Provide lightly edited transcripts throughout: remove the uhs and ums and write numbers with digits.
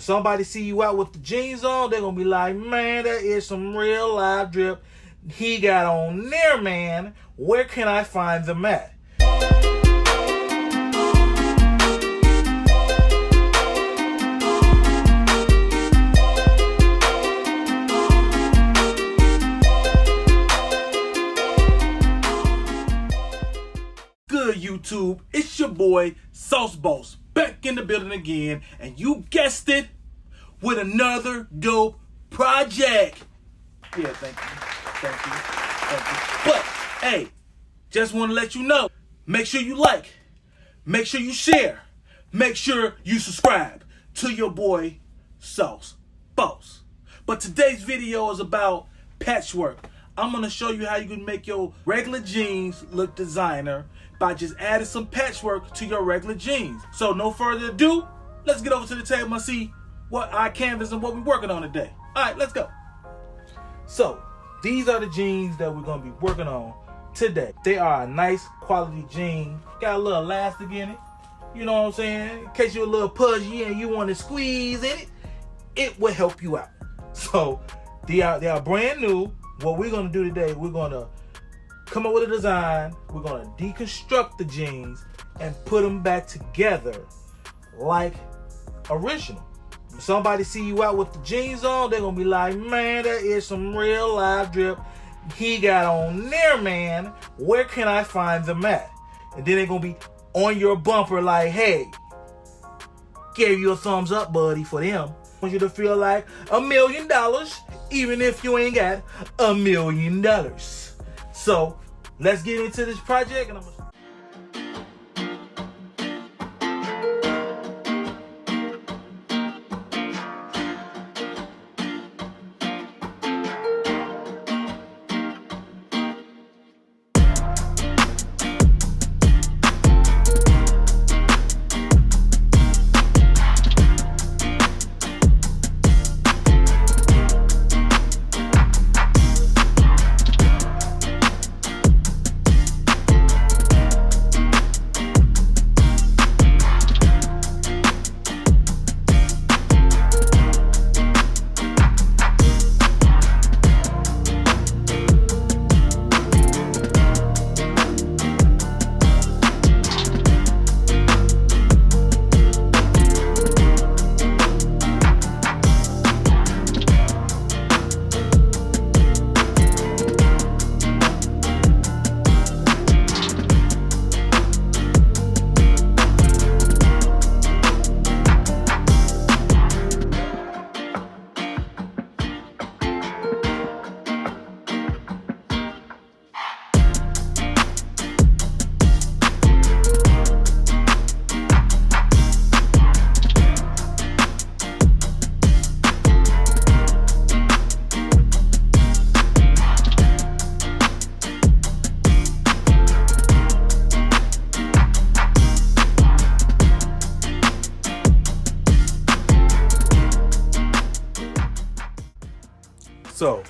Somebody see you out with the jeans on, they're gonna be like, man, that is some real live drip he got on there, man. Where can I find them at? Good YouTube, it's your boy Sauce Boss back in the building again, and you guessed it, with another dope project. Yeah, thank you. But hey, just want to let you know, make sure you like, make sure you share, make sure you subscribe to your boy Sauce Boss. But today's video is about patchwork. I'm gonna show you how you can make your regular jeans look designer by just adding some patchwork to your regular jeans. So no further ado, let's get over to the table and see what our canvas and what we're working on today. All right, let's go. So these are the jeans that we're gonna be working on today. They are a nice quality jean. Got a little elastic in it. You know what I'm saying? In case you're a little pudgy and you want to squeeze in it, it will help you out. So they are brand new. What we're gonna do today, we're gonna come up with a design, we're gonna deconstruct the jeans and put them back together like original. If somebody see you out with the jeans on, they're gonna be like, man, that is some real live drip he got on there, man. Where can I find them at? And then they're gonna be on your bumper like, hey, gave you a thumbs up, buddy, for them. I want you to feel like $1 million, even if you ain't got $1 million. So let's get into this project, and I'm gonna... So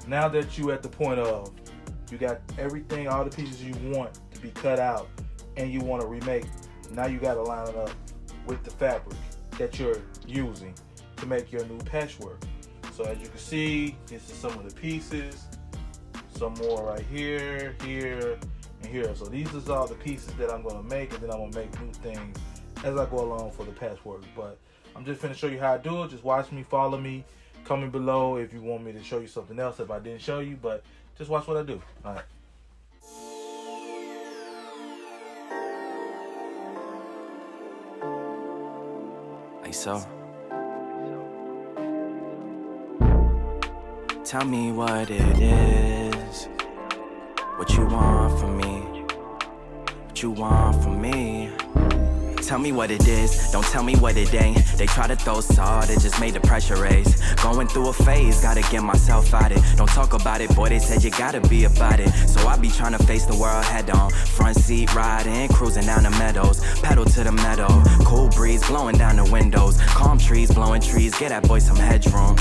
now that you at the point of you got everything, all the pieces you want to be cut out and you want to remake, now you got to line it up with the fabric that you're using to make your new patchwork. So as you can see, this is some of the pieces, some more right here, here, and here. So these are all the pieces that I'm going to make, and then I'm going to make new things as I go along for the patchwork. But I'm just going to show you how I do it. Just watch me, follow me. Comment below if you want me to show you something else if I didn't show you, but just watch what I do. All right. Like so. Tell me what it is, what you want from me, what you want from me. Tell me what it is, don't tell me what it ain't. They try to throw salt, it just made the pressure raise. Going through a phase, gotta get myself out it. Don't talk about it, boy, they said you gotta be about it. So I be trying to face the world head on. Front seat riding, cruising down the meadows. Pedal to the meadow, cool breeze blowing down the windows. Calm trees, blowing trees, get that boy some headroom.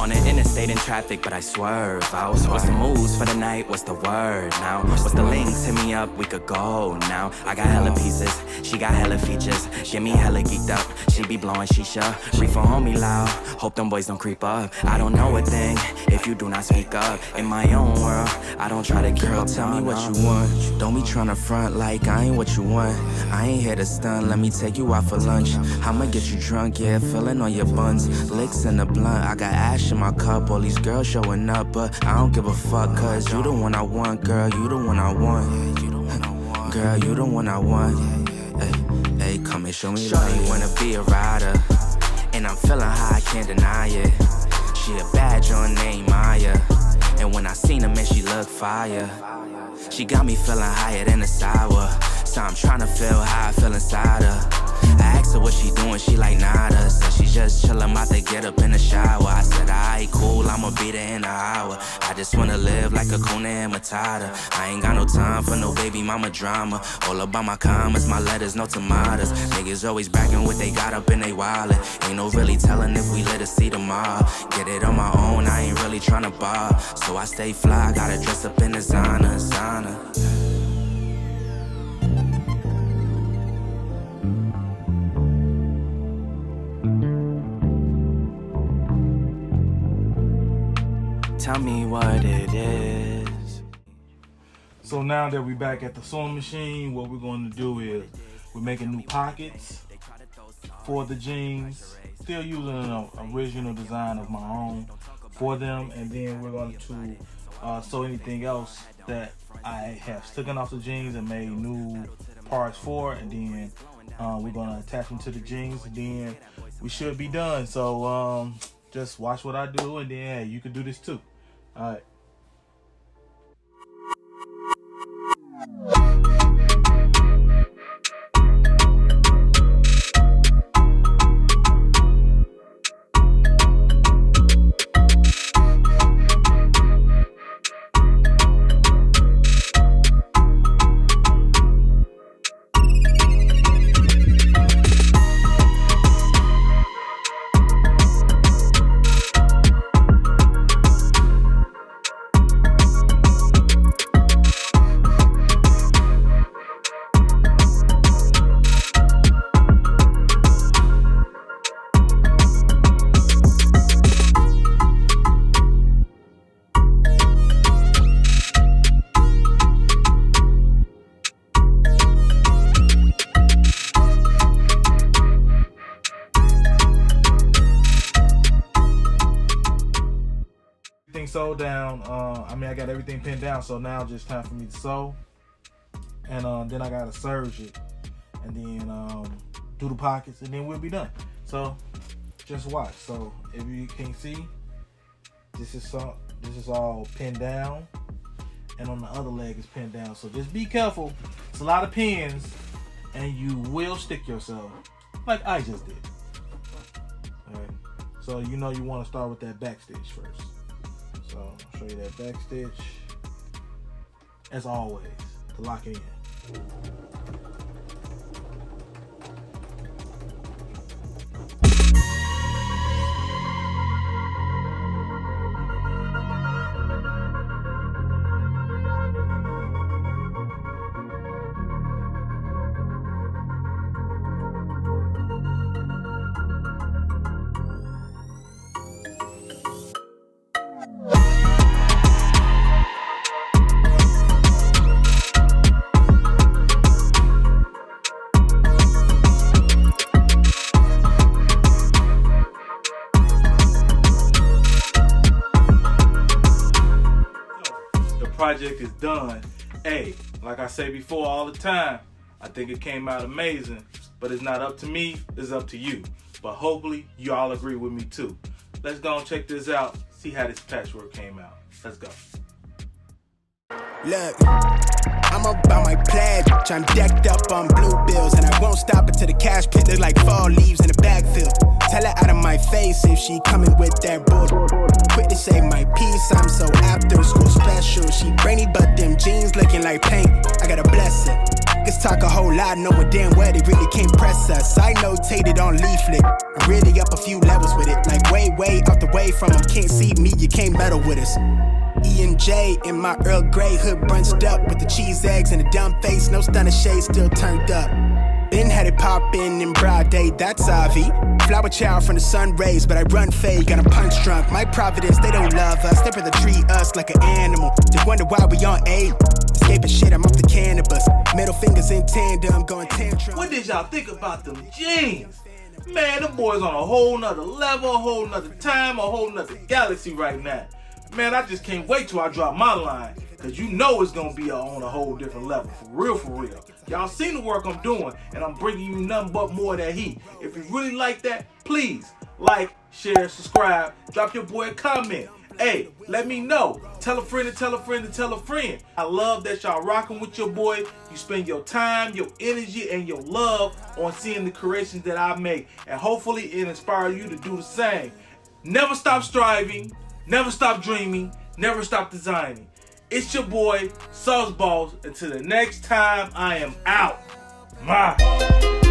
On the interstate in traffic, but I swerve out. What's the moves for the night? What's the word now? What's the links? Hit me up, we could go now. I got hella pieces, she got hella features. Get me hella geeked up, she be blowing shisha. Reefer on me loud, hope them boys don't creep up. I don't know a thing if you do not speak up. In my own world, I don't try to keep up. Tell me what you want, don't be tryna front like I ain't what you want. I ain't here to stun, let me take you out for lunch. I'ma get you drunk, yeah, feeling on your buns. Licks in the blunt, I got ash in my cup. All these girls showing up, but I don't give a fuck. Cause you the one I want, girl, you the one I want. Girl, you the one I want. Hey, come and show me love. Shorty wanna be a rider, and I'm feeling high, I can't deny it. She a bad joint named Maya, and when I seen her, man, she look fire. She got me feeling higher than a sour, so I'm tryna feel how I feel inside her. I asked her what she doing, she like nada. Said she just chillin', about to get up in the shower. I said, alright, cool, I'ma be there in an hour. I just wanna live like a Kuna and Matata. I ain't got no time for no baby mama drama. All about my comments, my letters, no tomatoes. Niggas always bragging what they got up in they wallet. Ain't no really telling if we let her see tomorrow. Get it on my own, I ain't really tryna bar. So I stay fly, gotta dress up in designer. Tell me what it is. So now that we're back at the sewing machine, what we're going to do is we're making new pockets for the jeans. Still using an original design of my own for them, and then we're going to sew anything else that I have taken off the jeans and made new parts for, and then we're going to attach them to the jeans, and then we should be done. So just watch what I do, and then hey, you can do this too. All right. Sew down. I got everything pinned down, so now just time for me to sew, and then I gotta serge it, and then do the pockets, and then we'll be done. So just watch. So if you can't see, this is all pinned down, and on the other leg is pinned down. So just be careful. It's a lot of pins, and you will stick yourself, like I just did. All right. So you know you want to start with that back stitch first. So I'll show you that back stitch, as always, to lock it in. Project is done. Hey, like I say before all the time, I think it came out amazing, but it's not up to me, it's up to you. But hopefully you all agree with me too. Let's go and check this out, see how this patchwork came out. Let's go. Look, I'm about my pledge. I'm decked up on blue bills, and I won't stop until the cash pit look like fall leaves in the backfield. Tell her out of my face if she coming with that bull. Quick to say my piece, I'm so after school special. She brainy, but them jeans looking like paint. I gotta bless her. Niggas talk a whole lot, knowing damn well they really can't press us. I notated on leaflet. I'm really up a few levels with it, like way off the way. away from them. Can't see me, you can't meddle with us. E&J in my Earl Grey hood bunched up with the cheese eggs and a dumb face, no stunner shade still turned up. Been had it poppin' in broad day, that's Avi. Flower child from the sun rays, but I run fade, got 'em punch drunk. My Providence, they don't love us, they rather treat us like an animal. They wonder why we on A. Escaping shit, I'm off the cannabis. Middle fingers in tandem, going tantrum. What did y'all think about them jeans? Man, them boys on a whole nother level, a whole nother time, a whole nother galaxy right now. Man, I just can't wait till I drop my line, cause you know it's gonna be on a whole different level, for real, for real. Y'all seen the work I'm doing, and I'm bringing you nothing but more of that heat. If you really like that, please like, share, subscribe, drop your boy a comment. Hey, let me know. Tell a friend to tell a friend to tell a friend. I love that y'all rocking with your boy. You spend your time, your energy, and your love on seeing the creations that I make, and hopefully it inspires you to do the same. Never stop striving. Never stop dreaming, never stop designing. It's your boy, Sauce Boss. Until the next time, I am out. Bye.